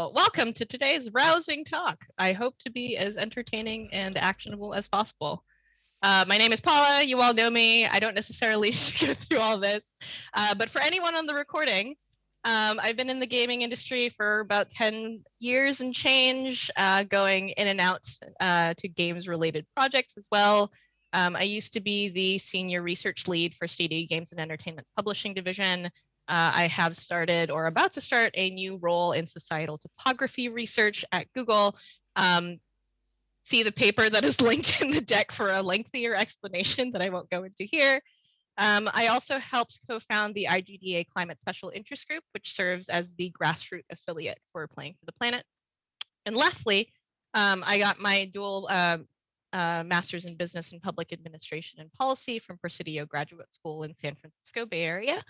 Well, welcome to today's rousing talk. I hope to be as entertaining and actionable as possible. My name is Paula. You all know me. I don't necessarily go through all this, but for anyone on the recording, I've been in the gaming industry for about 10 years and change, going in and out to games-related projects as well. I used to be the senior research lead for Stadia Games and Entertainment's publishing division. I have started or about to start a new role in societal topography research at Google. See the paper that is linked in the deck for a lengthier explanation that I won't go into here. I also helped co-found the IGDA Climate Special Interest Group, which serves as the grassroots affiliate for Playing for the Planet. And lastly, I got my dual Master's in Business and Public Administration and Policy from Presidio Graduate School in San Francisco Bay Area,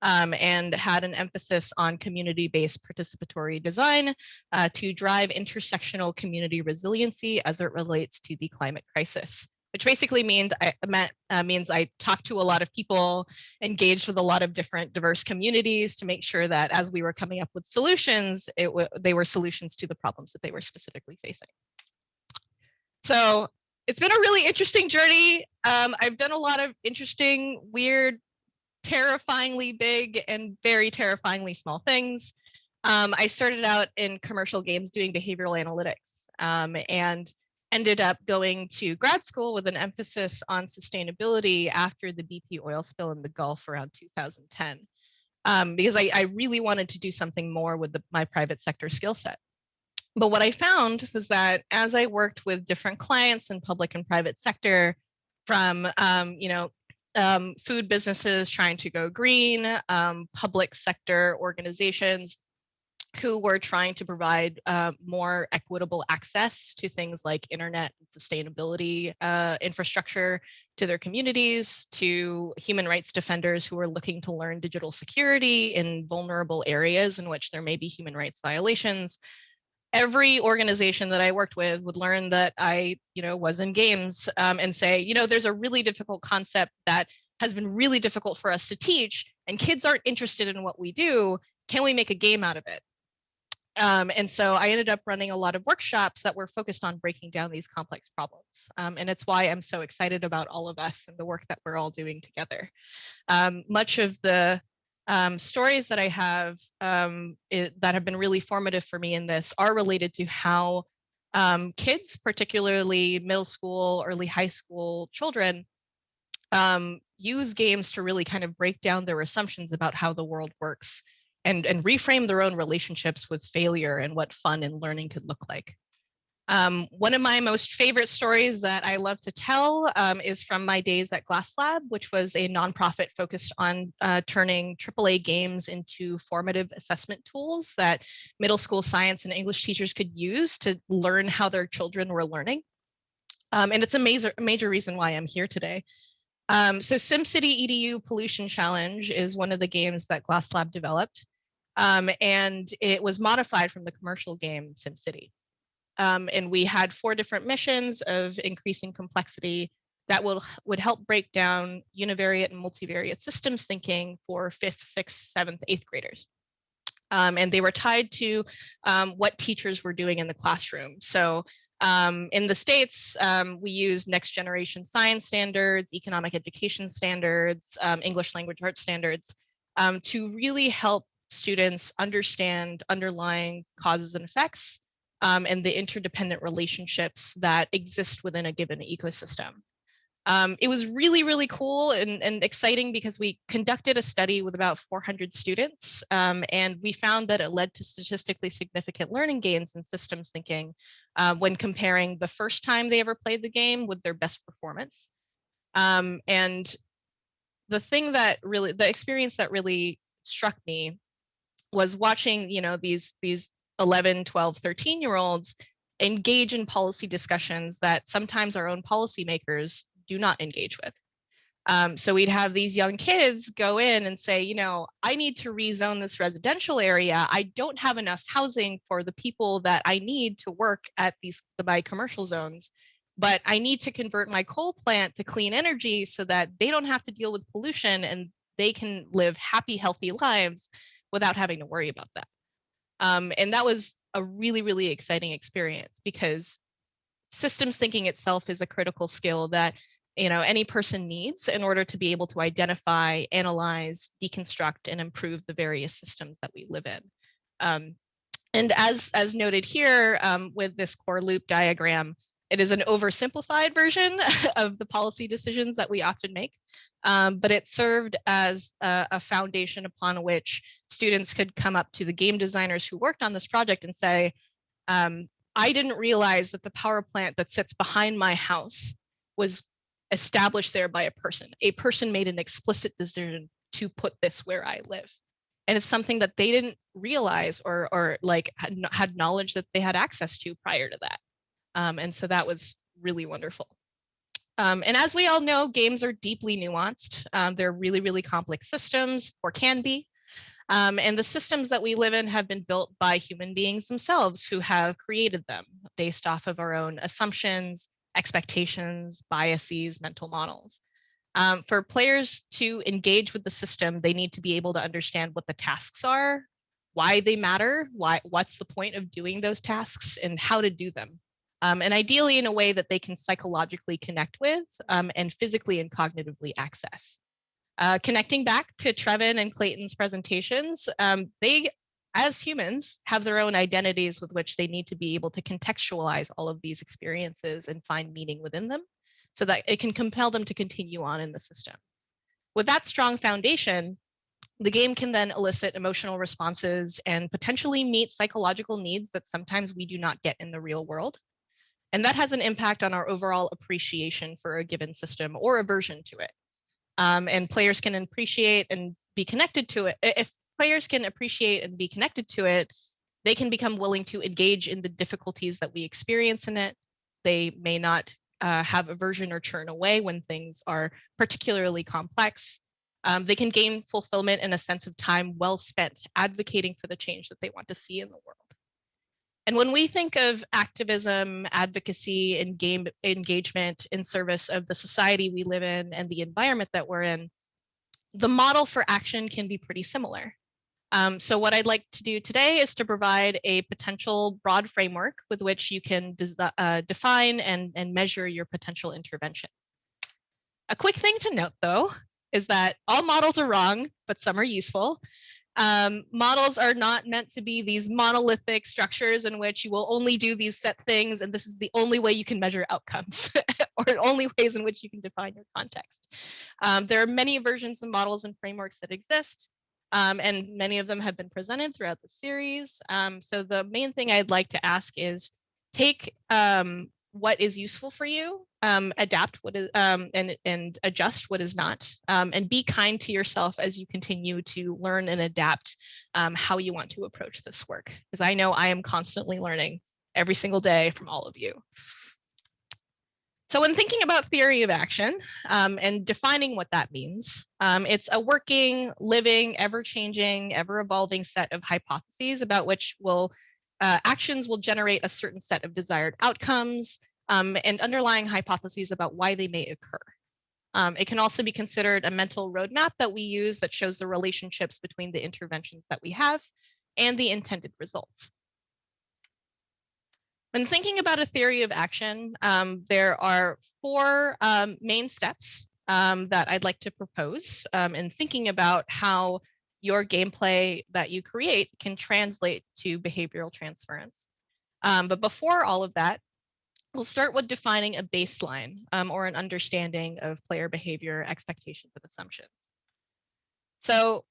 and had an emphasis on community-based participatory design to drive intersectional community resiliency as it relates to the climate crisis, which basically means I talked to a lot of people, engaged with a lot of different diverse communities to make sure that as we were coming up with solutions, they were solutions to the problems that they were specifically facing. So it's been a really interesting journey. I've done a lot of interesting, weird, terrifyingly big and very terrifyingly small things. I started out in commercial games doing behavioral analytics, and ended up going to grad school with an emphasis on sustainability after the BP oil spill in the Gulf around 2010, because I really wanted to do something more with my private sector skill set. But what I found was that as I worked with different clients in public and private sector, from food businesses trying to go green, public sector organizations who were trying to provide more equitable access to things like internet and sustainability infrastructure to their communities, to human rights defenders who were looking to learn digital security in vulnerable areas in which there may be human rights violations. Every organization that I worked with would learn that I, was in games, and say, there's a really difficult concept that has been really difficult for us to teach, and kids aren't interested in what we do. Can we make a game out of it? And so I ended up running a lot of workshops that were focused on breaking down these complex problems. And it's why I'm so excited about all of us and the work that we're all doing together. Much of the stories that I have that have been really formative for me in this are related to how kids, particularly middle school, early high school children, use games to really kind of break down their assumptions about how the world works, and reframe their own relationships with failure and what fun and learning could look like. One of my most favorite stories that I love to tell is from my days at Glass Lab, which was a nonprofit focused on turning AAA games into formative assessment tools that middle school science and English teachers could use to learn how their children were learning. And it's a major reason why I'm here today. So SimCity EDU Pollution Challenge is one of the games that Glass Lab developed, and it was modified from the commercial game SimCity. And we had 4 different missions of increasing complexity that would help break down univariate and multivariate systems thinking for 5th, 6th, 7th, 8th graders. And they were tied to what teachers were doing in the classroom. So in the States, we use next generation science standards, economic education standards, English language arts standards, to really help students understand underlying causes and effects, and the interdependent relationships that exist within a given ecosystem. It was really, really cool and exciting because we conducted a study with about 400 students, and we found that it led to statistically significant learning gains in systems thinking when comparing the first time they ever played the game with their best performance. And the experience that really struck me was watching, these 11, 12, 13-year-olds engage in policy discussions that sometimes our own policymakers do not engage with. So we'd have these young kids go in and say, I need to rezone this residential area. I don't have enough housing for the people that I need to work at my commercial zones, but I need to convert my coal plant to clean energy so that they don't have to deal with pollution and they can live happy, healthy lives without having to worry about that. And that was a really, really exciting experience, because systems thinking itself is a critical skill that any person needs in order to be able to identify, analyze, deconstruct, and improve the various systems that we live in. And as noted here with this core loop diagram, it is an oversimplified version of the policy decisions that we often make, but it served as a foundation upon which students could come up to the game designers who worked on this project and say, I didn't realize that the power plant that sits behind my house was established there by a person. A person made an explicit decision to put this where I live. And it's something that they didn't realize or like had knowledge that they had access to prior to that. And so that was really wonderful. And as we all know, games are deeply nuanced. They're really, really complex systems, or can be. And the systems that we live in have been built by human beings themselves who have created them based off of our own assumptions, expectations, biases, mental models. For players to engage with the system, they need to be able to understand what the tasks are, why they matter, what's the point of doing those tasks, and how to do them. And ideally in a way that they can psychologically connect with and physically and cognitively access. Connecting back to Trevin and Clayton's presentations, they, as humans, have their own identities with which they need to be able to contextualize all of these experiences and find meaning within them, so that it can compel them to continue on in the system. With that strong foundation, the game can then elicit emotional responses and potentially meet psychological needs that sometimes we do not get in the real world. And that has an impact on our overall appreciation for a given system or aversion to it. And players can appreciate and be connected to it. If players can appreciate and be connected to it, they can become willing to engage in the difficulties that we experience in it. They may not have aversion or churn away when things are particularly complex. They can gain fulfillment and a sense of time well spent advocating for the change that they want to see in the world. And when we think of activism, advocacy, and game engagement in service of the society we live in and the environment that we're in, the model for action can be pretty similar. So what I'd like to do today is to provide a potential broad framework with which you can define and measure your potential interventions. A quick thing to note, though, is that all models are wrong, but some are useful. Models are not meant to be these monolithic structures in which you will only do these set things and this is the only way you can measure outcomes or only ways in which you can define your context. There are many versions of models and frameworks that exist, and many of them have been presented throughout the series. So the main thing I'd like to ask is take what is useful for you, adapt what is and adjust what is not, and be kind to yourself as you continue to learn and adapt how you want to approach this work, because I know I am constantly learning every single day from all of you. So when thinking about theory of action and defining what that means, it's a working, living, ever-changing, ever-evolving set of hypotheses about which actions will generate a certain set of desired outcomes and underlying hypotheses about why they may occur. It can also be considered a mental roadmap that we use that shows the relationships between the interventions that we have and the intended results. When thinking about a theory of action, there are four main steps that I'd like to propose in thinking about how your gameplay that you create can translate to behavioral transference. But before all of that, we'll start with defining a baseline or an understanding of player behavior, expectations, and assumptions. So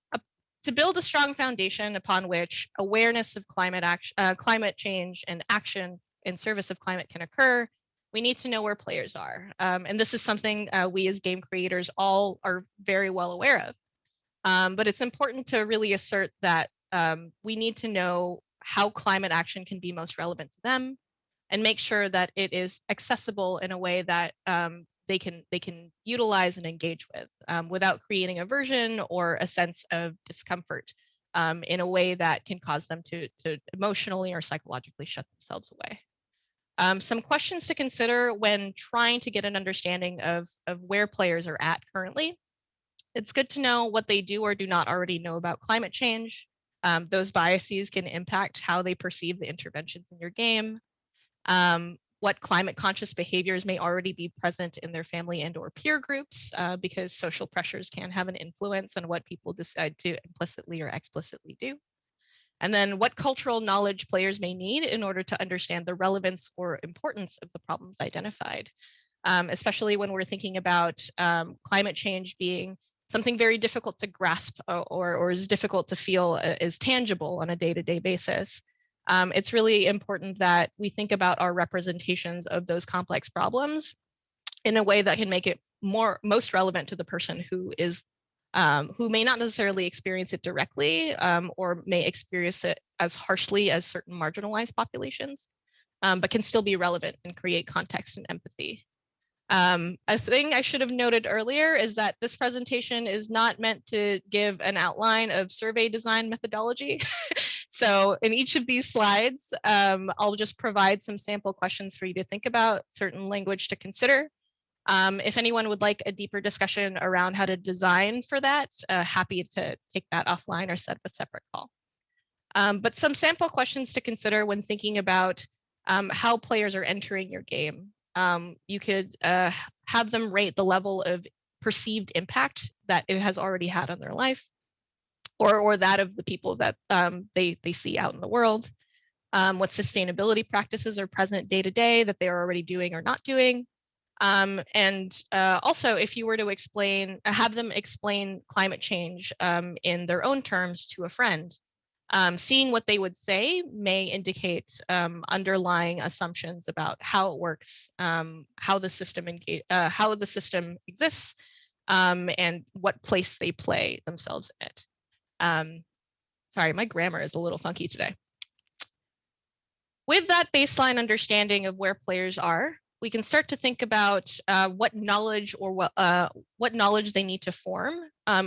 to build a strong foundation upon which awareness of climate change and action in service of climate can occur, we need to know where players are. And this is something we as game creators all are very well aware of. But it's important to really assert that we need to know how climate action can be most relevant to them and make sure that it is accessible in a way that they can utilize and engage with without creating aversion or a sense of discomfort in a way that can cause them to emotionally or psychologically shut themselves away. Some questions to consider when trying to get an understanding of where players are at currently. It's good to know what they do or do not already know about climate change, Those biases can impact how they perceive the interventions in your game. What climate conscious behaviors may already be present in their family and or peer groups, because social pressures can have an influence on what people decide to implicitly or explicitly do. And then what cultural knowledge players may need in order to understand the relevance or importance of the problems identified, especially when we're thinking about climate change being something very difficult to grasp or is difficult to feel is tangible on a day-to-day basis. It's really important that we think about our representations of those complex problems in a way that can make it most relevant to the person who may not necessarily experience it directly, or may experience it as harshly as certain marginalized populations, but can still be relevant and create context and empathy. A thing I should have noted earlier is that this presentation is not meant to give an outline of survey design methodology. So in each of these slides, I'll just provide some sample questions for you to think about, certain language to consider. If anyone would like a deeper discussion around how to design for that, happy to take that offline or set up a separate call. But some sample questions to consider when thinking about how players are entering your game. You could have them rate the level of perceived impact that it has already had on their life, or that of the people that they see out in the world. What sustainability practices are present day to day that they are already doing or not doing. And also, if you were to have them explain climate change in their own terms to a friend, seeing what they would say may indicate underlying assumptions about how it works, how the system exists, and what place they play themselves in it. Sorry, my grammar is a little funky today. With that baseline understanding of where players are, we can start to think about what knowledge they need to form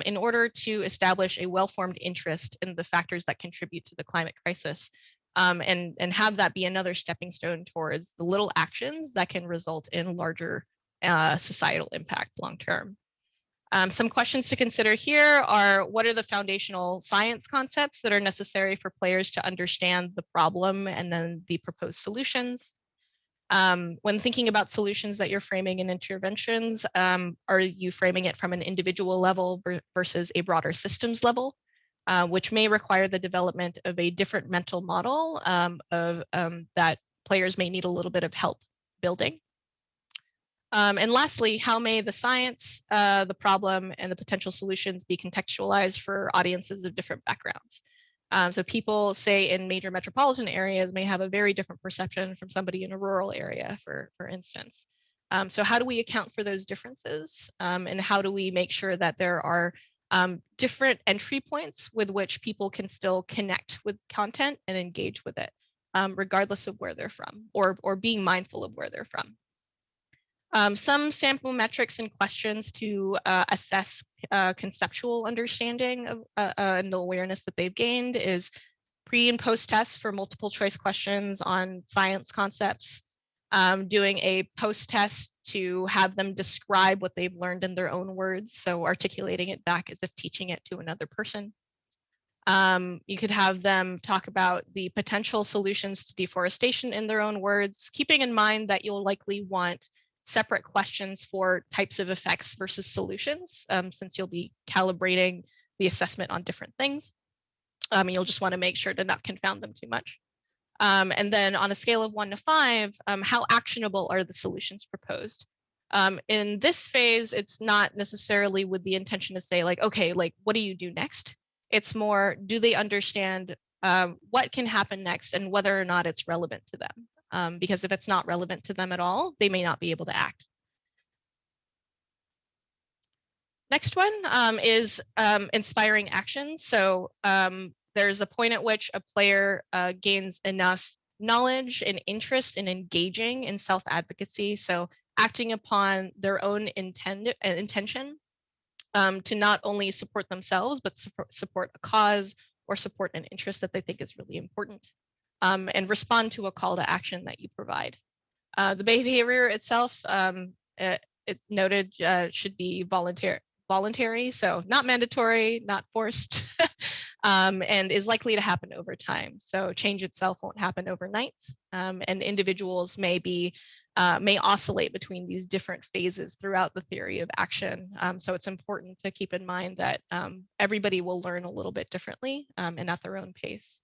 in order to establish a well-formed interest in the factors that contribute to the climate crisis, and have that be another stepping stone towards the little actions that can result in larger societal impact long-term. Some questions to consider here are, what are the foundational science concepts that are necessary for players to understand the problem and then the proposed solutions? When thinking about solutions that you're framing in interventions, are you framing it from an individual level versus a broader systems level, which may require the development of a different mental model that players may need a little bit of help building? And lastly, how may the science, the problem, and the potential solutions be contextualized for audiences of different backgrounds? So people, say, in major metropolitan areas may have a very different perception from somebody in a rural area, for instance. So how do we account for those differences? And how do we make sure that there are different entry points with which people can still connect with content and engage with it, regardless of where they're from, or being mindful of where they're from? Some sample metrics and questions to assess conceptual understanding of and the awareness that they've gained is pre and post tests for multiple choice questions on science concepts, doing a post test to have them describe what they've learned in their own words, so articulating it back as if teaching it to another person. You could have them talk about the potential solutions to deforestation in their own words, keeping in mind that you'll likely want separate questions for types of effects versus solutions, since you'll be calibrating the assessment on different things. You'll just want to make sure to not confound them too much. And then on a scale of 1 to 5, how actionable are the solutions proposed? In this phase, it's not necessarily with the intention to say, like, okay, like, what do you do next? It's more, do they understand what can happen next and whether or not it's relevant to them? Because if it's not relevant to them at all, they may not be able to act. Next one is inspiring action. So there's a point at which a player gains enough knowledge and interest in engaging in self-advocacy. So acting upon their own intention to not only support themselves, but support a cause or support an interest that they think is really important, and respond to a call to action that you provide. The behavior itself, it noted, should be voluntary, so not mandatory, not forced. and is likely to happen over time. So change itself won't happen overnight, and individuals may oscillate between these different phases throughout the theory of action. So it's important to keep in mind that everybody will learn a little bit differently and at their own pace.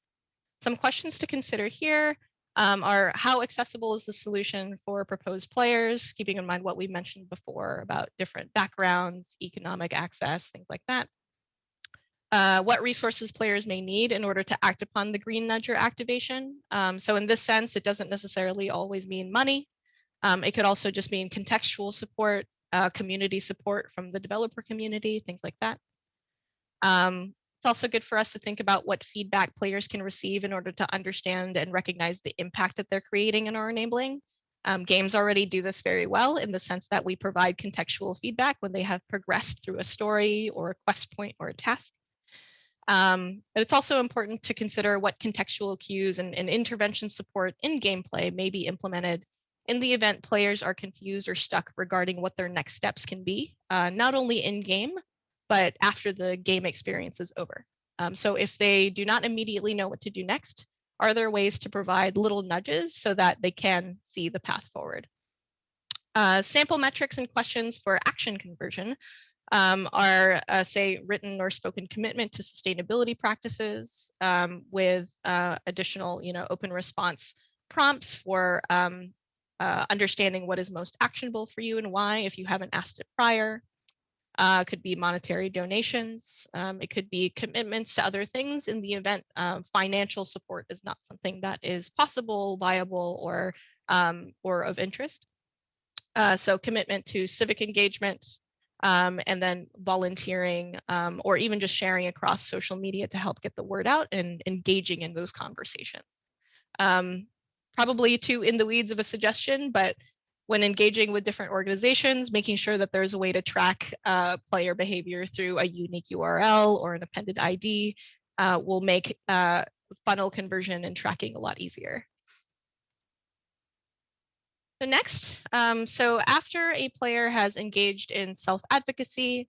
Some questions to consider here are how accessible is the solution for proposed players, keeping in mind what we mentioned before about different backgrounds, economic access, things like that. What resources players may need in order to act upon the green nudger activation. So in this sense, it doesn't necessarily always mean money. It could also just mean contextual support, community support from the developer community, things like that. It's also good for us to think about what feedback players can receive in order to understand and recognize the impact that they're creating and are enabling. Games already do this very well in the sense that we provide contextual feedback when they have progressed through a story or a quest point or a task. But it's also important to consider what contextual cues and intervention support in gameplay may be implemented in the event players are confused or stuck regarding what their next steps can be, not only in game, but after the game experience is over. So if they do not immediately know what to do next, are there ways to provide little nudges so that they can see the path forward? Sample metrics and questions for action conversion are, say, written or spoken commitment to sustainability practices with additional, open response prompts for understanding what is most actionable for you and why if you haven't asked it prior. Could be monetary donations. It could be commitments to other things in the event financial support is not something that is possible, viable, or of interest. So commitment to civic engagement, and then volunteering, or even just sharing across social media to help get the word out and engaging in those conversations. Probably too in the weeds of a suggestion, but when engaging with different organizations, making sure that there's a way to track player behavior through a unique URL or an appended ID will make funnel conversion and tracking a lot easier. So next, so after a player has engaged in self-advocacy,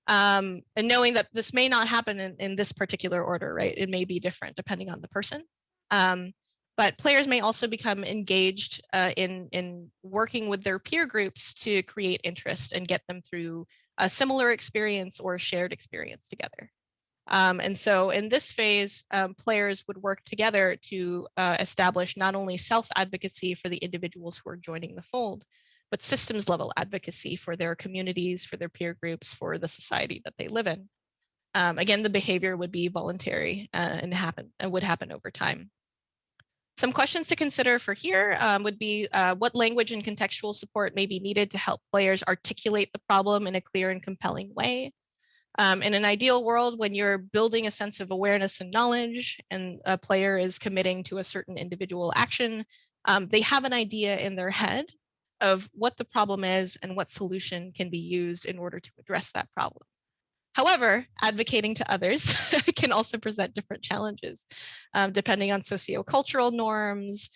and knowing that this may not happen in this particular order, right? It may be different depending on the person. But players may also become engaged in working with their peer groups to create interest and get them through a similar experience or a shared experience together. And so in this phase, players would work together to establish not only self-advocacy for the individuals who are joining the fold, but systems level advocacy for their communities, for their peer groups, for the society that they live in. Again, the behavior would be voluntary and would happen over time. Some questions to consider for here would be what language and contextual support may be needed to help players articulate the problem in a clear and compelling way. In an ideal world, when you're building a sense of awareness and knowledge and a player is committing to a certain individual action, they have an idea in their head of what the problem is and what solution can be used in order to address that problem. However, advocating to others can also present different challenges, depending on sociocultural norms,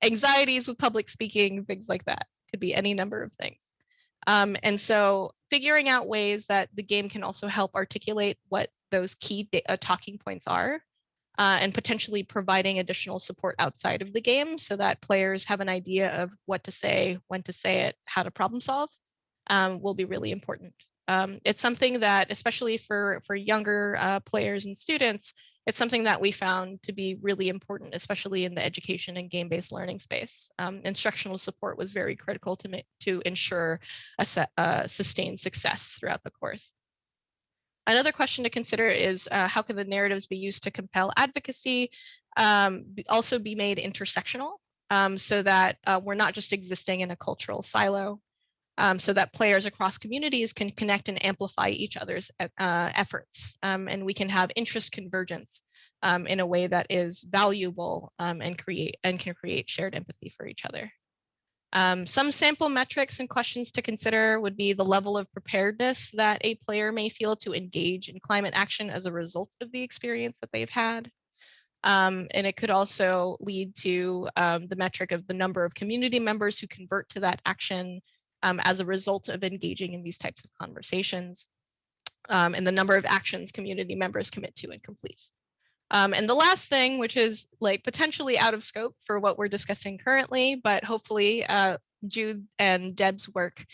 anxieties with public speaking, things like that. Could be any number of things. And so figuring out ways that the game can also help articulate what those key talking points are, and potentially providing additional support outside of the game so that players have an idea of what to say, when to say it, how to problem solve, will be really important. It's something that, especially for younger players and students, it's something that we found to be really important, especially in the education and game-based learning space. Instructional support was very critical to ensure a sustained success throughout the course. Another question to consider is how can the narratives be used to compel advocacy, also be made intersectional, so that we're not just existing in a cultural silo, so that players across communities can connect and amplify each other's efforts, and we can have interest convergence in a way that is valuable and can create shared empathy for each other. Some sample metrics and questions to consider would be the level of preparedness that a player may feel to engage in climate action as a result of the experience that they've had. And it could also lead to the metric of the number of community members who convert to that action as a result of engaging in these types of conversations. and the number of actions community members commit to and complete. And the last thing, which is like potentially out of scope for what we're discussing currently, but hopefully Jude and Deb's work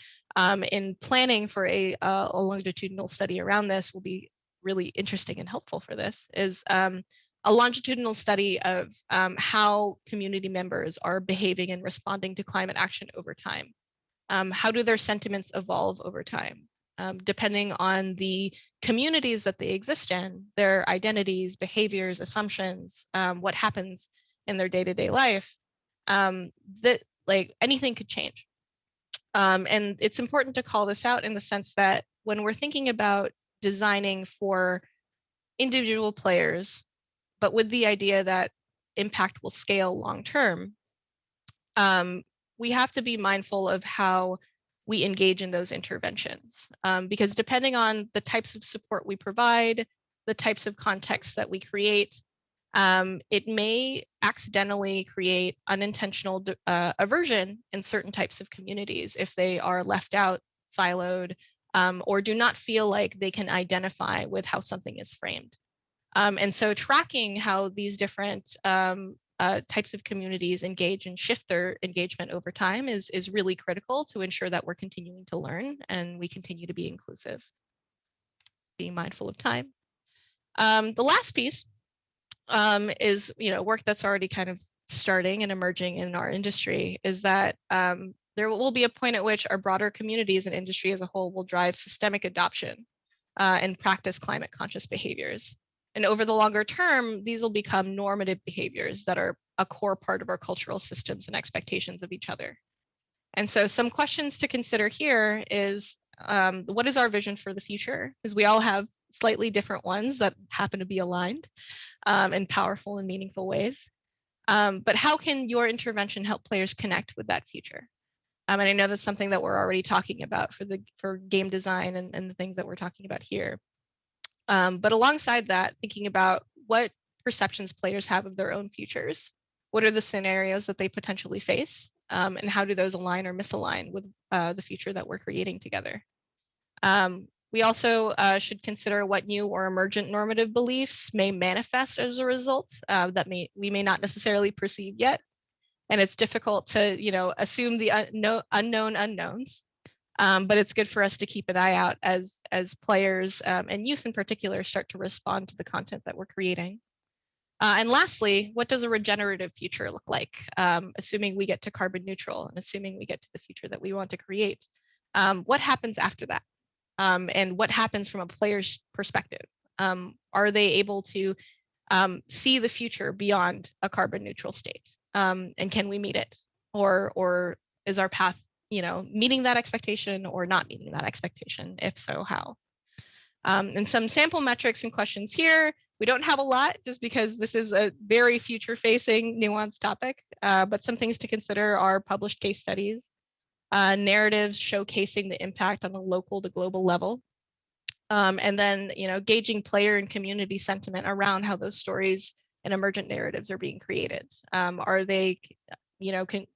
in planning for a longitudinal study around this will be really interesting and helpful for this, is a longitudinal study of how community members are behaving and responding to climate action over time. How do their sentiments evolve over time? Depending on the communities that they exist in, their identities, behaviors, assumptions, what happens in their day-to-day life, that like anything could change. And it's important to call this out in the sense that when we're thinking about designing for individual players, but with the idea that impact will scale long-term, we have to be mindful of how we engage in those interventions, because depending on the types of support we provide, the types of contexts that we create, it may accidentally create unintentional aversion in certain types of communities if they are left out, siloed, or do not feel like they can identify with how something is framed. And so tracking how these different types of communities engage and shift their engagement over time is really critical to ensure that we're continuing to learn and we continue to be inclusive. Being mindful of time. The last piece is work that's already kind of starting and emerging in our industry, is that there will be a point at which our broader communities and industry as a whole will drive systemic adoption and practice climate conscious behaviors. And over the longer term, these will become normative behaviors that are a core part of our cultural systems and expectations of each other. And so some questions to consider here is, what is our vision for the future? Because we all have slightly different ones that happen to be aligned in powerful and meaningful ways. But how can your intervention help players connect with that future? And I know that's something that we're already talking about for game design and the things that we're talking about here. But alongside that, thinking about what perceptions players have of their own futures. What are the scenarios that they potentially face? And how do those align or misalign with the future that we're creating together? We also should consider what new or emergent normative beliefs may manifest as a result that we may not necessarily perceive yet. And it's difficult to assume the unknown unknowns. But it's good for us to keep an eye out as players and youth in particular start to respond to the content that we're creating. And lastly, what does a regenerative future look like? Assuming we get to carbon neutral and assuming we get to the future that we want to create, what happens after that? And what happens from a player's perspective? Are they able to see the future beyond a carbon neutral state? And can we meet it? Or is our path meeting that expectation or not meeting that expectation? If so, how? And some sample metrics and questions here. We don't have a lot just because this is a very future-facing, nuanced topic, but some things to consider are published case studies, narratives showcasing the impact on the local to global level, and then gauging player and community sentiment around how those stories and emergent narratives are being created. Are they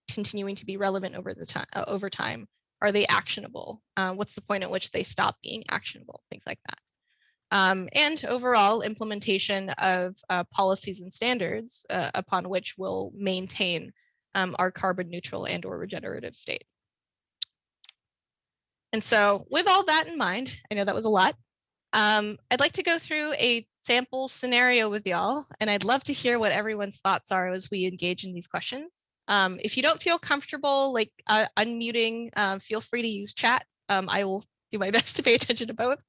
continuing to be relevant over time? Are they actionable? What's the point at which they stop being actionable? Things like that. And overall implementation of policies and standards upon which we'll maintain our carbon neutral and or regenerative state. And so with all that in mind, I know that was a lot. I'd like to go through a sample scenario with y'all, and I'd love to hear what everyone's thoughts are as we engage in these questions. If you don't feel comfortable unmuting, feel free to use chat. I will do my best to pay attention to both.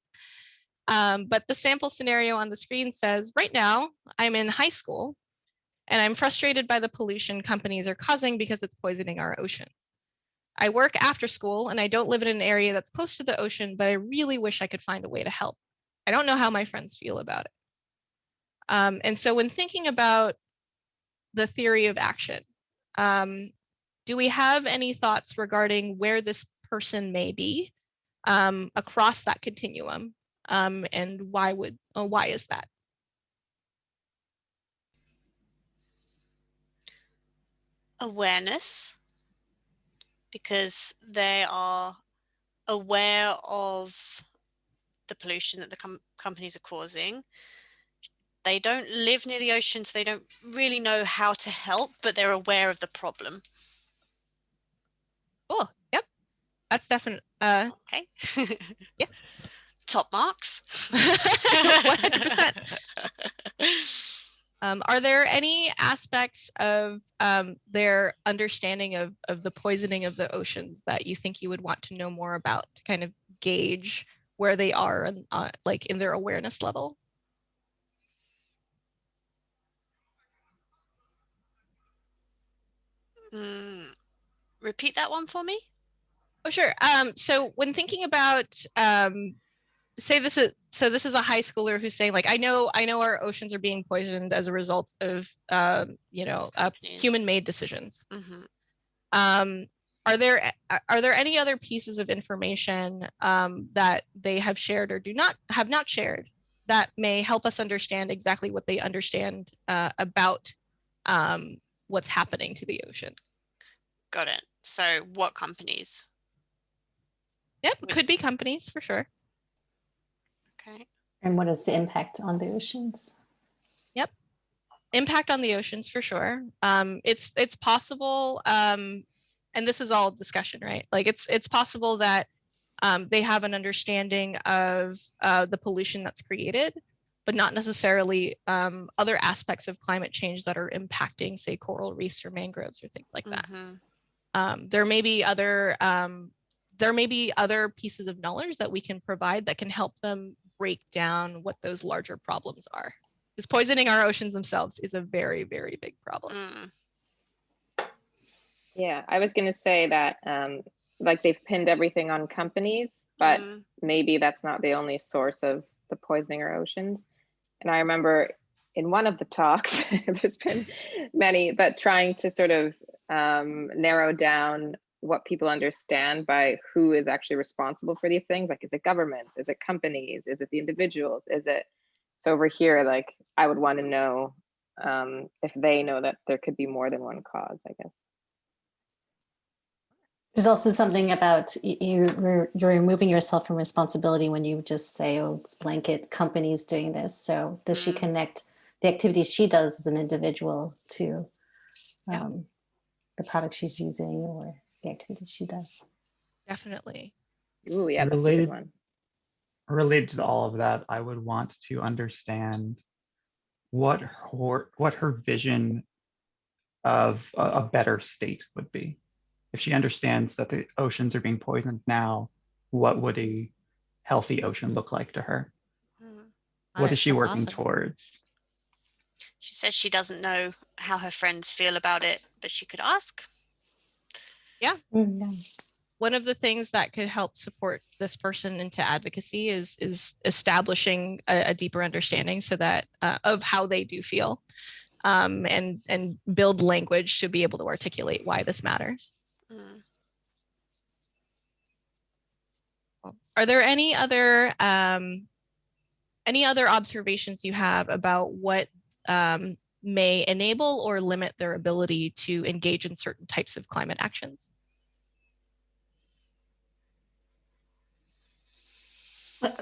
But the sample scenario on the screen says, right now, I'm in high school, and I'm frustrated by the pollution companies are causing because it's poisoning our oceans. I work after school, and I don't live in an area that's close to the ocean, but I really wish I could find a way to help. I don't know how my friends feel about it. And so when thinking about the theory of action, do we have any thoughts regarding where this person may be across that continuum? And why is that? Awareness, because they are aware of the pollution that the companies are causing. They don't live near the oceans. They don't really know how to help, but they're aware of the problem. Cool. Yep. That's definite. Okay. Yeah. Top marks. 100%. Are there any aspects of their understanding of the poisoning of the oceans that you think you would want to know more about to kind of gauge where they are like in their awareness level? Repeat that one for me. Oh, sure. So when thinking about say this is a high schooler who's saying, like, I know our oceans are being poisoned as a result of human-made decisions. Mm-hmm. Are there any other pieces of information that they have shared or have not shared that may help us understand exactly what they understand about what's happening to the oceans? Got it. So what companies? Yep, could be companies for sure. Okay. And what is the impact on the oceans? Yep, impact on the oceans for sure. It's possible, and this is all discussion, right? Like it's possible that they have an understanding of the pollution that's created, but not necessarily other aspects of climate change that are impacting, say, coral reefs or mangroves or things like that. Mm-hmm. There may be other pieces of knowledge that we can provide that can help them break down what those larger problems are. Because poisoning our oceans themselves is a very, very big problem. Yeah, I was going to say that like they've pinned everything on companies, but maybe that's not the only source of the poisoning our oceans. And I remember in one of the talks, there's been many, but trying to sort of narrow down what people understand by who is actually responsible for these things. Like, is it governments? Is it companies? Is it the individuals? Is it, so over here, like, I would want to know if they know that there could be more than one cause, I guess. There's also something about you're removing yourself from responsibility when you just say, oh, it's blanket companies doing this. So does she connect the activities she does as an individual to the product she's using or the activities she does? Definitely. Ooh, yeah, that's a good one. Related to all of that, I would want to understand what her vision of a better state would be. If she understands that the oceans are being poisoned now, what would a healthy ocean look like to her? What is she working towards? She says she doesn't know how her friends feel about it, but she could ask. Yeah. One of the things that could help support this person into advocacy is establishing a deeper understanding so that of how they do feel, and build language to be able to articulate why this matters. Are there any other observations you have about what may enable or limit their ability to engage in certain types of climate actions?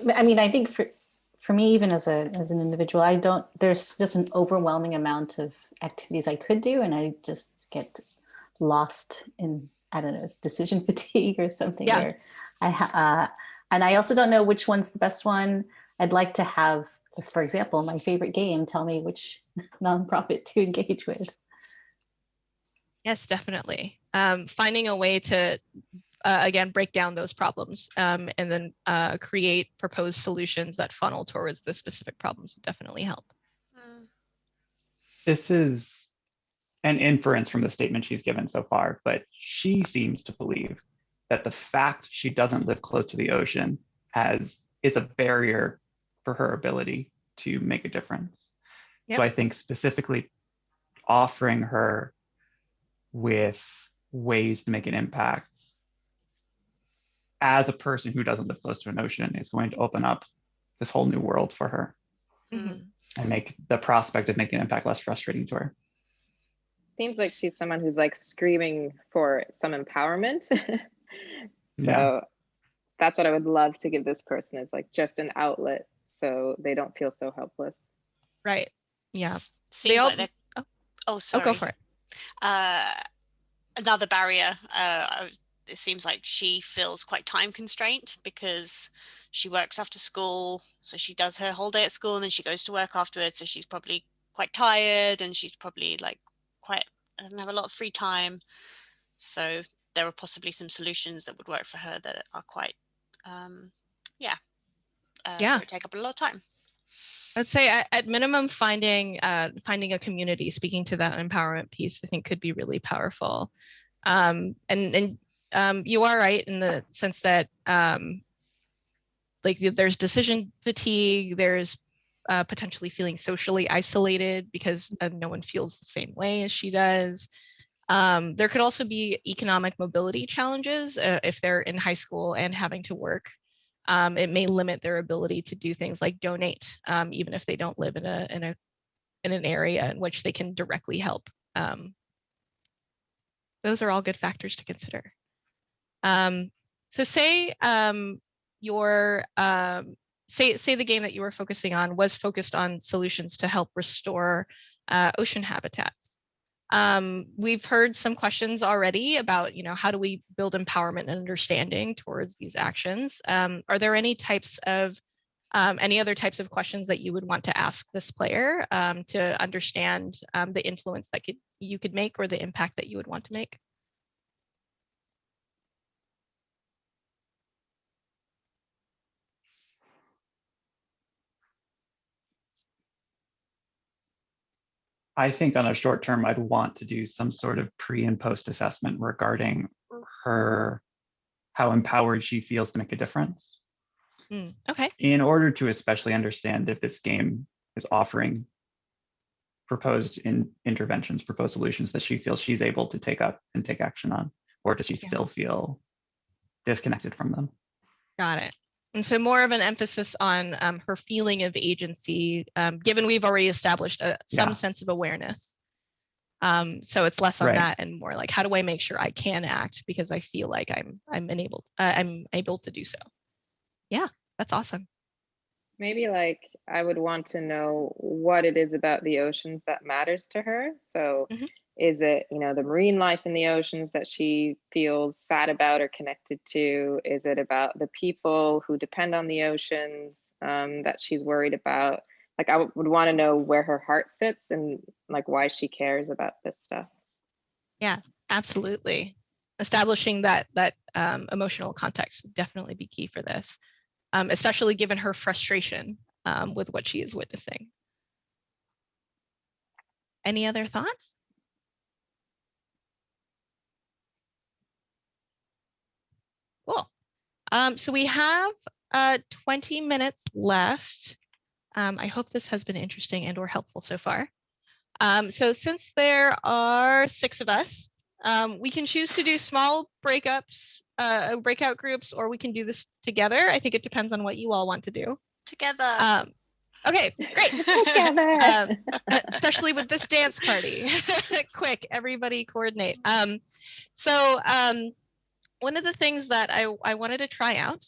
I mean, I think for me, even as an individual, there's just an overwhelming amount of activities I could do, and I just get lost in, I don't know, decision fatigue or something. Yeah. Where and I also don't know which one's the best one. I'd like to have, for example, my favorite game, tell me which nonprofit to engage with. Yes, definitely. Finding a way to, again, break down those problems and then create proposed solutions that funnel towards the specific problems would definitely help. This is an inference from the statement she's given so far, but she seems to believe that the fact she doesn't live close to the ocean is a barrier for her ability to make a difference. Yep. So I think specifically offering her with ways to make an impact as a person who doesn't live close to an ocean is going to open up this whole new world for her and make the prospect of making an impact less frustrating to her. Seems like she's someone who's like screaming for some empowerment. Yeah. that's what I would love to give this person, is like just an outlet so they don't feel so helpless. Right. Yeah. They Seems all, like they're, oh, oh, sorry. go for it. Another barrier, it seems like she feels quite time constrained because she works after school. So she does her whole day at school and then she goes to work afterwards. So she's probably quite tired and she's probably like doesn't have a lot of free time. So there are possibly some solutions that would work for her that are quite, don't take up a lot of time. I'd say at minimum, finding a community speaking to that empowerment piece, I think could be really powerful. And you are right in the sense that like there's decision fatigue, there's potentially feeling socially isolated because no one feels the same way as she does. There could also be economic mobility challenges if they're in high school and having to work. It may limit their ability to do things like donate, even if they don't live in an area in which they can directly help. Those are all good factors to consider. So say say the game that you were focusing on was focused on solutions to help restore ocean habitats. We've heard some questions already about, how do we build empowerment and understanding towards these actions? Are there any other types of questions that you would want to ask this player to understand the influence that you could make or the impact that you would want to make? I think on a short term, I'd want to do some sort of pre and post assessment regarding how empowered she feels to make a difference. Okay. In order to especially understand if this game is offering proposed interventions, proposed solutions that she feels she's able to take up and take action on, or does she still feel disconnected from them? Got it. And so more of an emphasis on her feeling of agency, given we've already established some sense of awareness. So it's less on that and more like, how do I make sure I can act because I feel like I'm able to do so. Yeah, that's awesome. Maybe like I would want to know what it is about the oceans that matters to her. So is it, the marine life in the oceans that she feels sad about or connected to? Is it about the people who depend on the oceans that she's worried about? Like I would want to know where her heart sits and like why she cares about this stuff. Yeah, absolutely. Establishing that emotional context would definitely be key for this, especially given her frustration with what she is witnessing. Any other thoughts? Cool. So we have 20 minutes left. I hope this has been interesting and or helpful so far. So since there are 6 of us, we can choose to do small breakout groups, or we can do this together. I think it depends on what you all want to do. Together. Okay, great. Together. Especially with this dance party. Quick, everybody coordinate. One of the things that I wanted to try out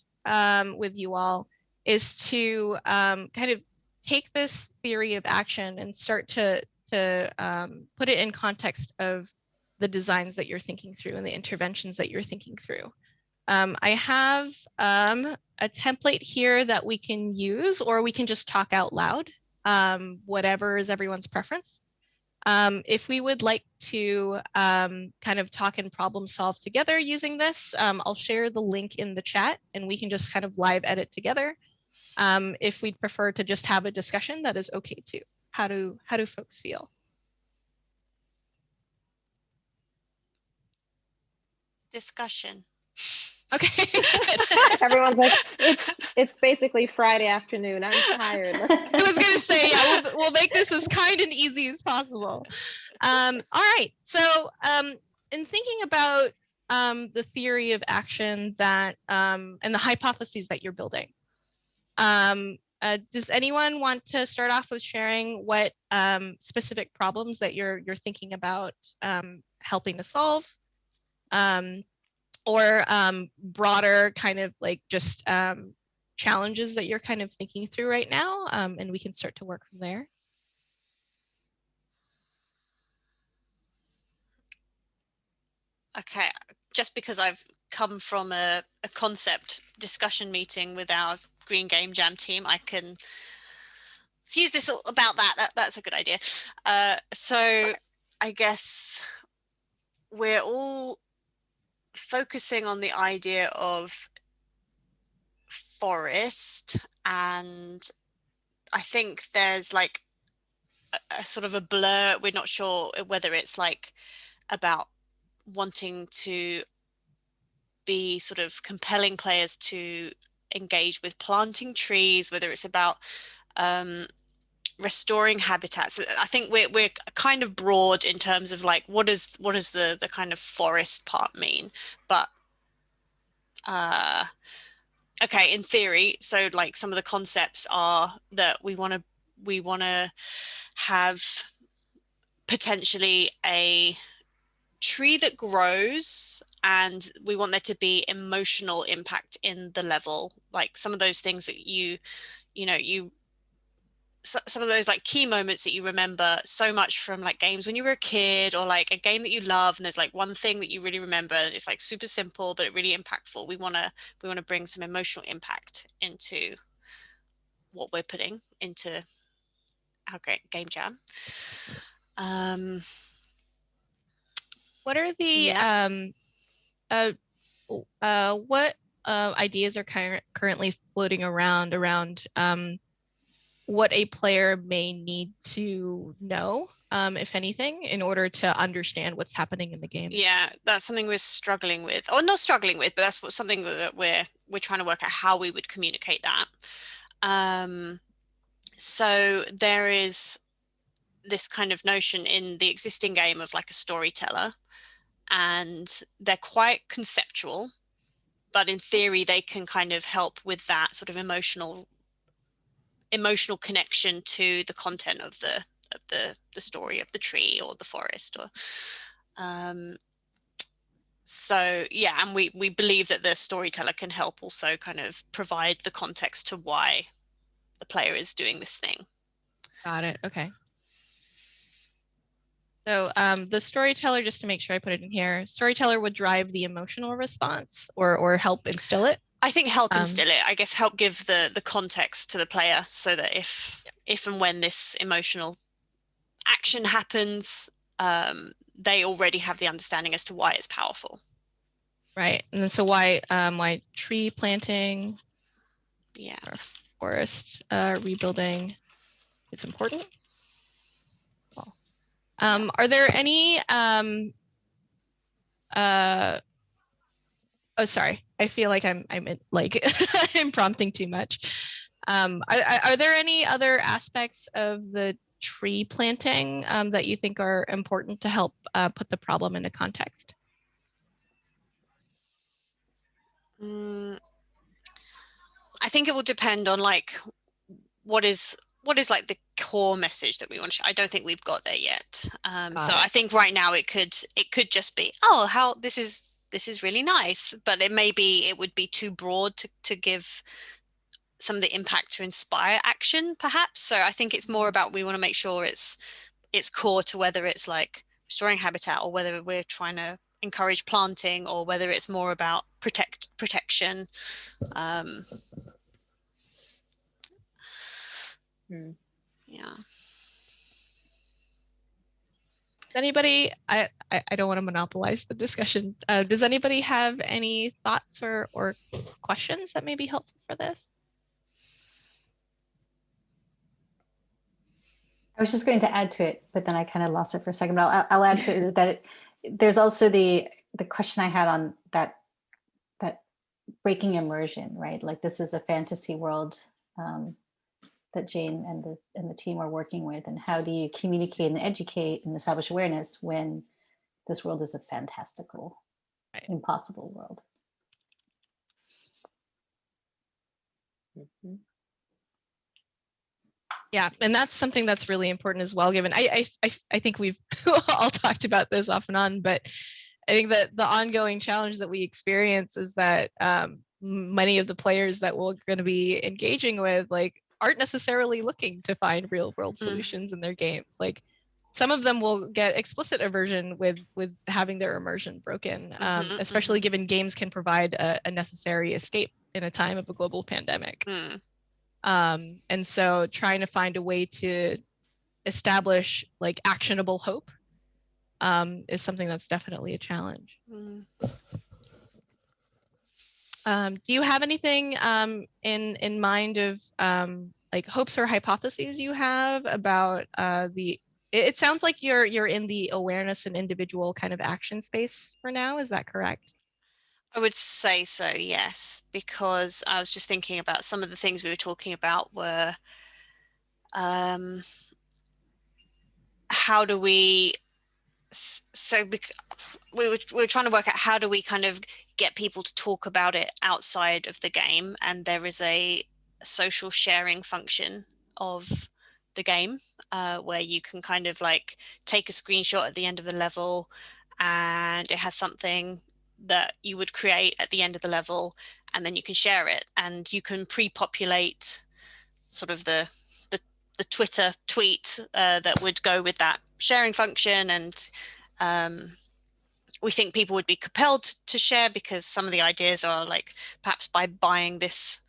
with you all is to kind of take this theory of action and start to put it in context of the designs that you're thinking through and the interventions that you're thinking through. I have a template here that we can use, or we can just talk out loud, whatever is everyone's preference. If we would like to kind of talk and problem solve together using this, I'll share the link in the chat and we can just kind of live edit together. If we'd prefer to just have a discussion, that is okay too. How do folks feel? Discussion. Okay. Everyone's like, it's basically Friday afternoon. I'm tired. I was gonna say, yeah, we'll make this as kind and easy as possible. All right. So in thinking about the theory of action that and the hypotheses that you're building, does anyone want to start off with sharing what specific problems that you're thinking about helping to solve? or broader kind of like just challenges that you're kind of thinking through right now, and we can start to work from there. Okay, just because I've come from a concept discussion meeting with our Green Game Jam team, I can use this about that. That's a good idea. So okay. I guess we're all focusing on the idea of forest, and I think there's like a sort of a blur. We're not sure whether it's like about wanting to be sort of compelling players to engage with planting trees, whether it's about restoring habitats. I think we're kind of broad in terms of like what does the kind of forest part mean, but okay, in theory, so like some of the concepts are that we want to have potentially a tree that grows, and we want there to be emotional impact in the level, like some of those things that some of those like key moments that you remember so much from like games when you were a kid, or like a game that you love and there's like one thing that you really remember, it's like super simple but really impactful. We want to bring some emotional impact into what we're putting into our game jam. What are the what ideas are currently floating around what a player may need to know, if anything, in order to understand what's happening in the game? Yeah, that's something we're struggling with, or not struggling with, but that's something that we're trying to work out how we would communicate that. So there is this kind of notion in the existing game of like a storyteller, and they're quite conceptual, but in theory they can kind of help with that sort of emotional connection to the content of the story of the tree or the forest, or so yeah, and we believe that the storyteller can help also kind of provide the context to why the player is doing this thing. Got it. Okay. So the storyteller, just to make sure I put it in here, storyteller would drive the emotional response or help instill it? I think help instill it, I guess help give the context to the player, so that if and when this emotional action happens, they already have the understanding as to why it's powerful. Right. And then so why tree planting, or forest rebuilding is important? Well, are there any oh, sorry, I feel like I'm like I'm prompting too much. Are there any other aspects of the tree planting that you think are important to help put the problem into context? I think it will depend on like what is like the core message that we want to I don't think we've got there yet. So I think right now it could just be, oh, how this is really nice, but it would be too broad to give some of the impact to inspire action perhaps. So I think it's more about, we want to make sure it's core to whether it's like restoring habitat, or whether we're trying to encourage planting, or whether it's more about protection. Yeah. Does anybody, I don't want to monopolize the discussion. Does anybody have any thoughts or questions that may be helpful for this? I was just going to add to it, but then I kind of lost it for a second. But I'll add to it that there's also the question I had on that breaking immersion, right? Like this is a fantasy world that Jane and the team are working with, and how do you communicate and educate and establish awareness when this world is a fantastical, impossible world? Yeah, and that's something that's really important as well, given I think we've all talked about this off and on, but I think that the ongoing challenge that we experience is that many of the players that we're going to be engaging with like aren't necessarily looking to find real world solutions in their games. Like some of them will get explicit aversion with having their immersion broken, especially given games can provide a necessary escape in a time of a global pandemic. And so trying to find a way to establish like actionable hope is something that's definitely a challenge. Do you have anything in mind of like hopes or hypotheses you have about it sounds like you're in the awareness and individual kind of action space for now, is that correct? I would say so, yes, because I was just thinking about some of the things we were talking about were how do we, we were trying to work out how do we kind of get people to talk about it outside of the game, and there is a social sharing function of the game where you can kind of like take a screenshot at the end of the level, and it has something that you would create at the end of the level, and then you can share it, and you can pre-populate sort of the Twitter tweet that would go with that sharing function. And we think people would be compelled to share because some of the ideas are like perhaps by buying this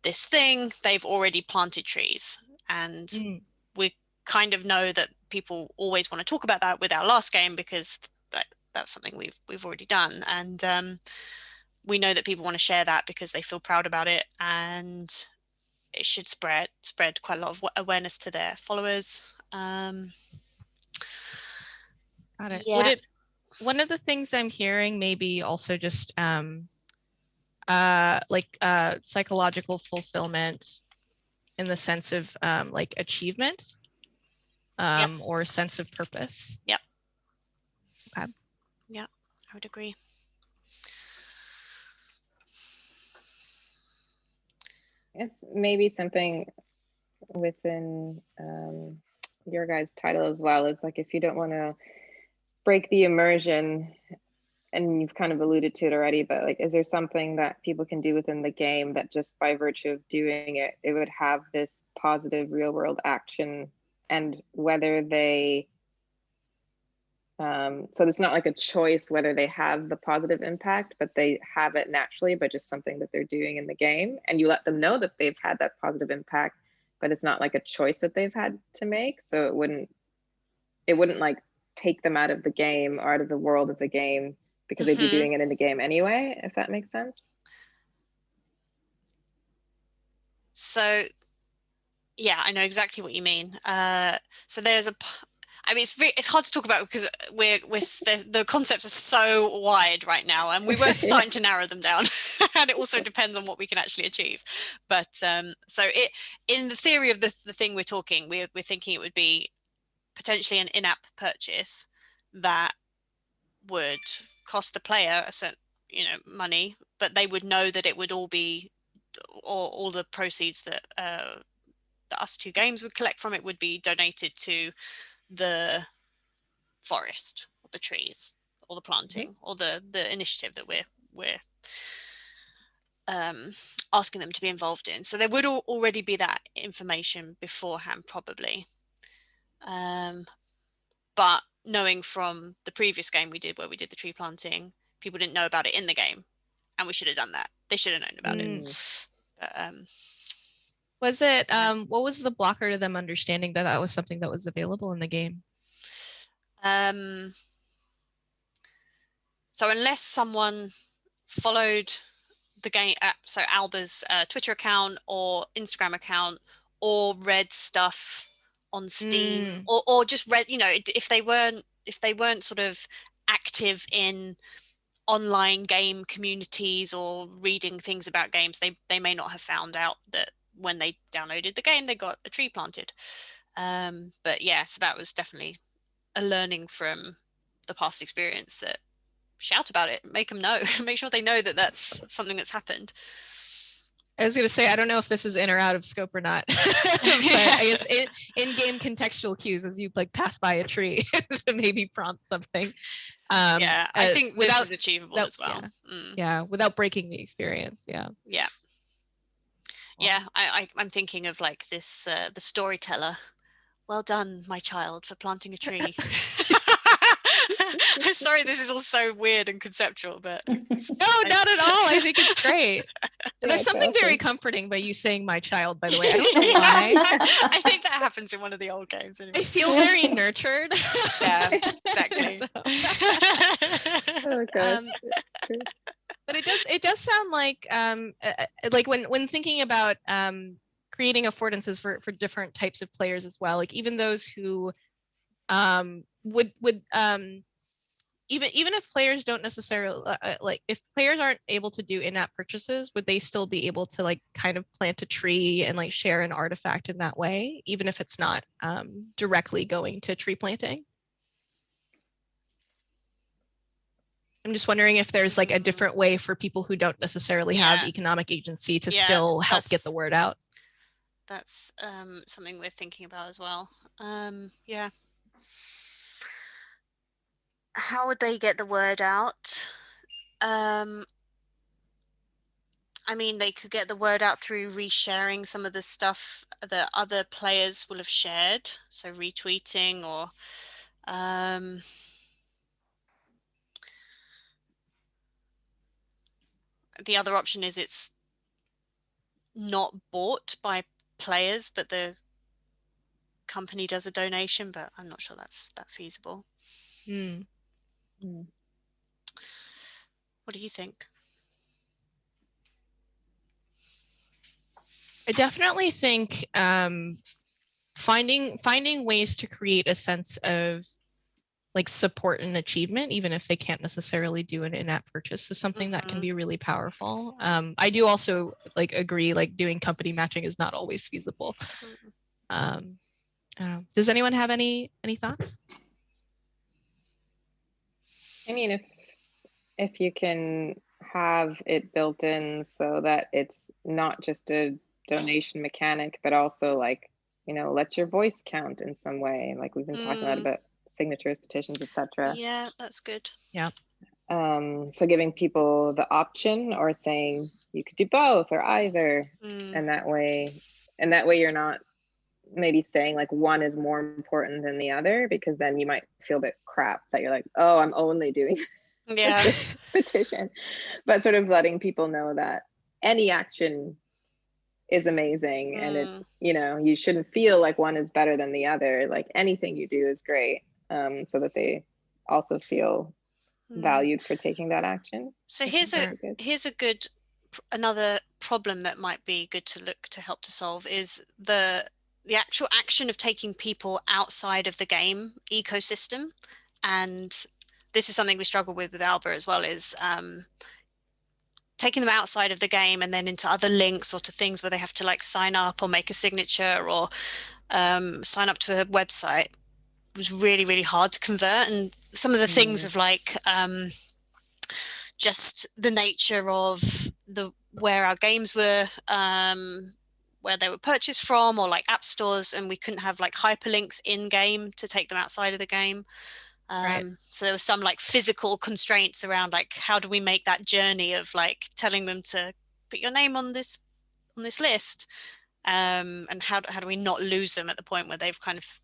thing they've already planted trees, and we kind of know that people always want to talk about that with our last game because that's something we've already done, and we know that people want to share that because they feel proud about it, and it should spread quite a lot of awareness to their followers. Got it. Yeah. One of the things I'm hearing maybe also just psychological fulfillment in the sense of like achievement or sense of purpose. Yep. Okay. Yeah, I would agree. It's maybe something within your guys' title as well is like if you don't want to break the immersion, and you've kind of alluded to it already, but like is there something that people can do within the game that just by virtue of doing it, it would have this positive real world action, and whether they so it's not like a choice whether they have the positive impact, but they have it naturally by just something that they're doing in the game, and you let them know that they've had that positive impact, but it's not like a choice that they've had to make, so it wouldn't like take them out of the game or out of the world of the game because they'd be doing it in the game anyway, if that makes sense. So yeah, I know exactly what you mean. So there's I mean, it's hard to talk about because the concepts are so wide right now, and we were starting to narrow them down, and it also depends on what we can actually achieve. But so in the theory of the thing we're talking, we're thinking it would be potentially an in-app purchase that would cost the player a certain money, but they would know that it would all be all the proceeds that us two games would collect from it would be donated to the forest, or the trees, or the planting, or the initiative that we're asking them to be involved in. So there would already be that information beforehand, probably. But knowing from the previous game we did, where we did the tree planting, people didn't know about it in the game, and we should have done that. They should have known about it. But, was it what was the blocker to them understanding that was something that was available in the game? So unless someone followed the game, so Alba's Twitter account or Instagram account, or read stuff on Steam, or just read, if they weren't sort of active in online game communities or reading things about games, they may not have found out that when they downloaded the game they got a tree planted. But yeah, so that was definitely a learning from the past experience, that shout about it, make them know, make sure they know that that's something that's happened. I was going to say, I don't know if this is in or out of scope or not, but I guess in-game contextual cues as you like pass by a tree to maybe prompt something. Yeah, I think this is achievable as well. Yeah, without breaking the experience. Yeah. Yeah. Yeah, I'm thinking of like this, the storyteller. Well done, my child, for planting a tree. I'm sorry, this is all so weird and conceptual, but no, not at all. I think it's great. And there's something awesome. very comforting by you saying "my child." By the way, I don't know why. I think that happens in one of the old games. Anyway. I feel very nurtured. Yeah, exactly. Oh, gosh. But it does sound like when thinking about creating affordances for different types of players as well, like even those who would even if players don't necessarily like, if players aren't able to do in-app purchases, would they still be able to like kind of plant a tree and like share an artifact in that way, even if it's not directly going to tree planting? I'm just wondering if there's like a different way for people who don't necessarily have economic agency to still help get the word out. That's something we're thinking about as well. Yeah. How would they get the word out? I mean, they could get the word out through resharing some of the stuff that other players will have shared. So retweeting, or the other option is it's not bought by players, but the company does a donation, but I'm not sure that's that feasible. What do you think? I definitely think finding ways to create a sense of like support and achievement, even if they can't necessarily do an in-app purchase, is something that can be really powerful. I do also like agree, like doing company matching is not always feasible. Does anyone have any thoughts? I mean, if you can have it built in so that it's not just a donation mechanic, but also like, you know, let your voice count in some way, like we've been talking a lot about signatures, petitions, etc. Yeah, that's good. Yeah. So giving people the option, or saying you could do both or either, and that way you're not maybe saying like one is more important than the other, because then you might feel a bit crap that you're like, oh, I'm only doing this petition. But sort of letting people know that any action is amazing, and it, you know, you shouldn't feel like one is better than the other. Like anything you do is great, so that they also feel valued for taking that action. So here's another problem that might be good to look to help to solve is the actual action of taking people outside of the game ecosystem. And this is something we struggle with Alba as well, is taking them outside of the game and then into other links or to things where they have to like sign up or make a signature or sign up to a website was really, really hard to convert. And some of the things of like just the nature of where our games were, where they were purchased from, or like app stores, and we couldn't have like hyperlinks in game to take them outside of the game. So there was some like physical constraints around like, how do we make that journey of like telling them to put your name on this list, and how do we not lose them at the point where they've kind of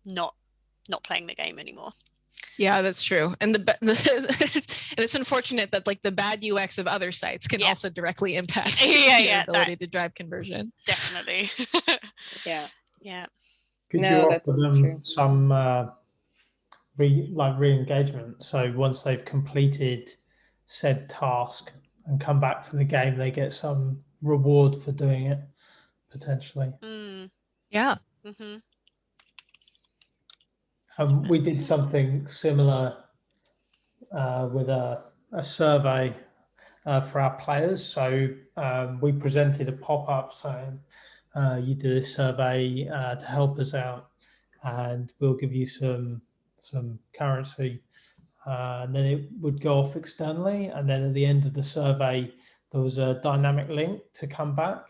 not playing the game anymore. Yeah, that's true. And and it's unfortunate that like the bad UX of other sites can also directly impact the ability to drive conversion. Definitely. Yeah. Could you offer them some re-engagement? So once they've completed said task and come back to the game, they get some reward for doing it, potentially. Yeah. We did something similar with a survey for our players. So we presented a pop-up saying, you did a survey to help us out, and we'll give you some currency. And then it would go off externally. And then at the end of the survey, there was a dynamic link to come back.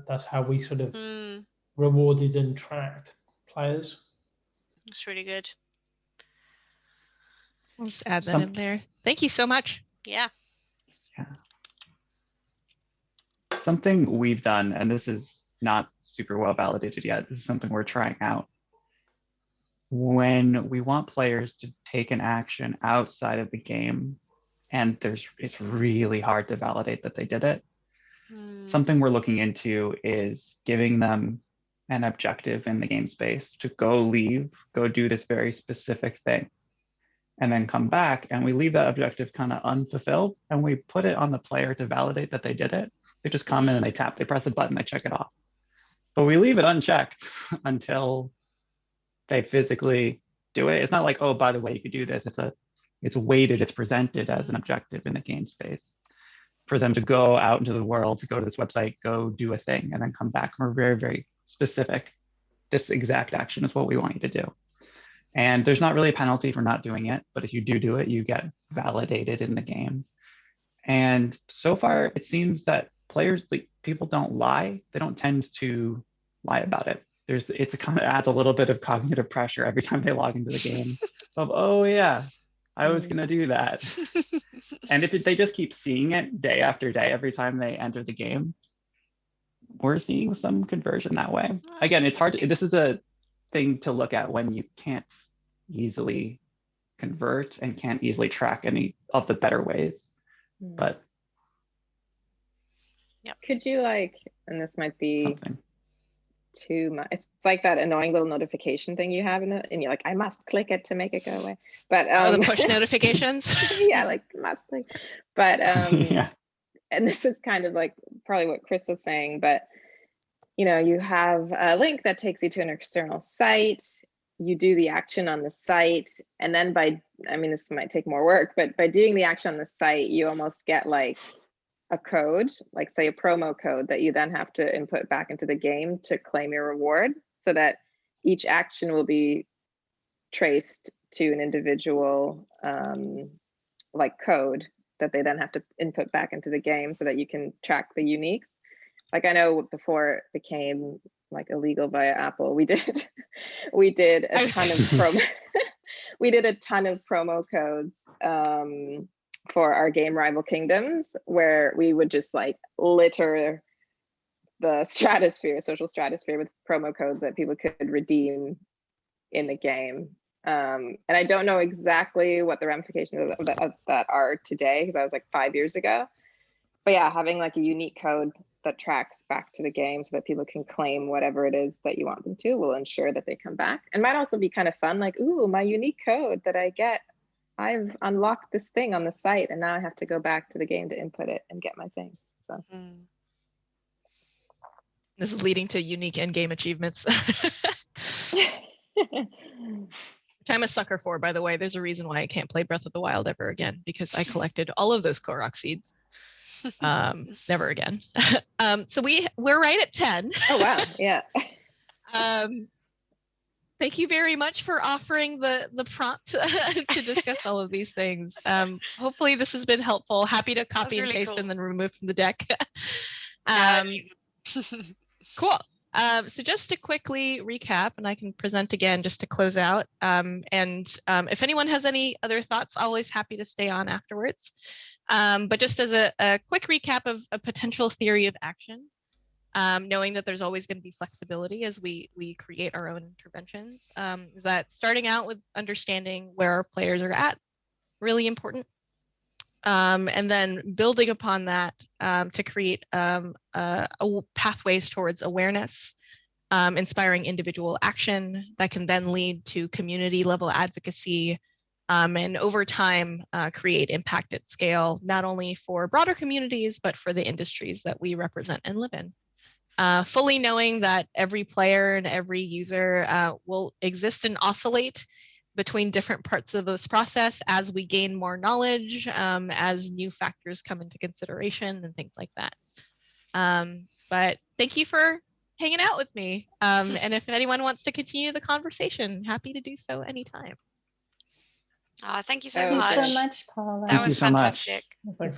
That's how we sort of rewarded and tracked players. That's really good. I'll just add that in there. Thank you so much. Yeah. Something we've done, and this is not super well validated yet, this is something we're trying out. When we want players to take an action outside of the game, and it's really hard to validate that they did it, something we're looking into is giving them an objective in the game space to go do this very specific thing, and then come back, and we leave that objective kind of unfulfilled, and we put it on the player to validate that they did it. They just come in and they press a button, they check it off. But we leave it unchecked until they physically do it. It's not like, oh, by the way, you could do this. It's weighted, it's presented as an objective in the game space for them to go out into the world, to go to this website, go do a thing, and then come back. We're very, very specific. This exact action is what we want you to do. And there's not really a penalty for not doing it, but if you do it, you get validated in the game. And so far, it seems that people don't lie. They don't tend to lie about it. It kind of adds a little bit of cognitive pressure every time they log into the game of, oh yeah, I was gonna do that. And if they just keep seeing it day after day, every time they enter the game, we're seeing some conversion that way. Again, it's hard. This is a thing to look at when you can't easily convert and can't easily track any of the better ways. But could you and this might be too much, it's like that annoying little notification thing you have and you're like, I must click it to make it go away. But the push notifications. Yeah, like must click. But yeah. And this is kind of like probably what Chris was saying, but you have a link that takes you to an external site, you do the action on the site, and then this might take more work, but by doing the action on the site, you almost get like a code, like say a promo code that you then have to input back into the game to claim your reward, so that each action will be traced to an individual code that they then have to input back into the game so that you can track the uniques. Like I know before it became illegal via Apple, we did a ton of promo codes for our game Rival Kingdoms, where we would just litter the social stratosphere with promo codes that people could redeem in the game. And I don't know exactly what the ramifications of that are today, because that was 5 years ago. But yeah, having a unique code that tracks back to the game so that people can claim whatever it is that you want them to will ensure that they come back. And might also be kind of fun, ooh, my unique code that I get, I've unlocked this thing on the site, and now I have to go back to the game to input it and get my thing. So this is leading to unique end-game achievements. Which I'm a sucker for, by the way. There's a reason why I can't play Breath of the Wild ever again, because I collected all of those Korok seeds. Never again. So we're right at 10. Oh wow, yeah. Thank you very much for offering the prompt to discuss all of these things. Hopefully this has been helpful. Happy to copy and paste and then remove from the deck. Cool. So just to quickly recap, and I can present again just to close out. If anyone has any other thoughts, always happy to stay on afterwards. But just as a quick recap of a potential theory of action, knowing that there's always going to be flexibility as we create our own interventions, is that starting out with understanding where our players are at, really important. And then building upon that to create pathways towards awareness, inspiring individual action that can then lead to community level advocacy, and over time create impact at scale, not only for broader communities, but for the industries that we represent and live in. Fully knowing that every player and every user will exist and oscillate between different parts of this process as we gain more knowledge, as new factors come into consideration and things like that. But thank you for hanging out with me. And if anyone wants to continue the conversation, happy to do so anytime. Thank you so much. Thank you so much, Paula. That was fantastic. Thanks.